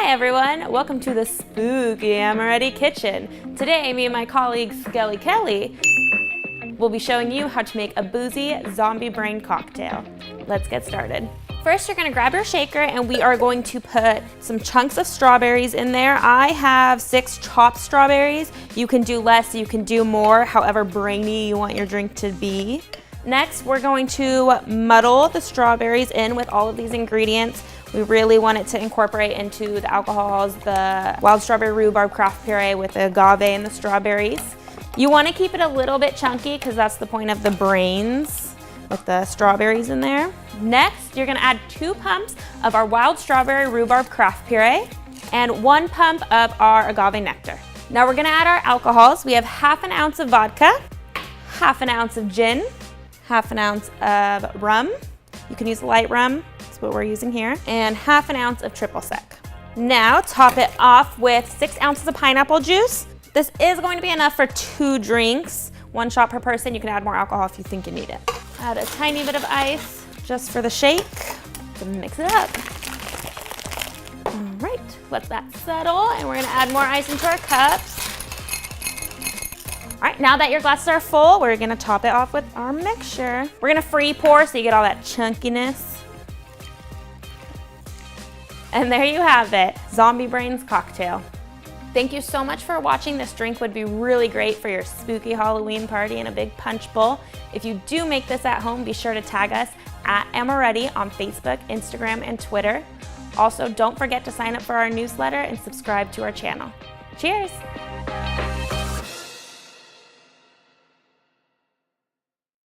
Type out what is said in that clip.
Hi everyone, welcome to the spooky Amoretti kitchen. Today, me and my colleague Skelly Kelly will be showing you how to make a Boozy Zombie Brain Cocktail. Let's get started. First, you're gonna grab your shaker and we are going to put some chunks of strawberries in there. I have 6 chopped strawberries. You can do less, you can do more, however brainy you want your drink to be. Next, we're going to muddle the strawberries in with all of these ingredients. We really want it to incorporate into the alcohols, the wild strawberry rhubarb craft puree with the agave and the strawberries. You want to keep it a little bit chunky because that's the point of the brains with the strawberries in there. Next, you're going to add 2 pumps of our wild strawberry rhubarb craft puree and 1 pump of our agave nectar. Now we're going to add our alcohols. We have ½ ounce of vodka, ½ ounce of gin, ½ ounce of rum. You can use light rum, that's what we're using here, and ½ ounce of triple sec. Now top it off with 6 ounces of pineapple juice. This is going to be enough for 2 drinks, 1 shot per person. You can add more alcohol if you think you need it. Add a tiny bit of ice just for the shake to mix it up. All right, let that settle, and we're gonna add more ice into our cups. All right, now that your glasses are full, we're gonna top it off with our mixture. We're gonna free pour so you get all that chunkiness. And there you have it, Zombie Brains Cocktail. Thank you so much for watching. This drink would be really great for your spooky Halloween party in a big punch bowl. If you do make this at home, be sure to tag us at Amoretti on Facebook, Instagram, and Twitter. Also, don't forget to sign up for our newsletter and subscribe to our channel. Cheers!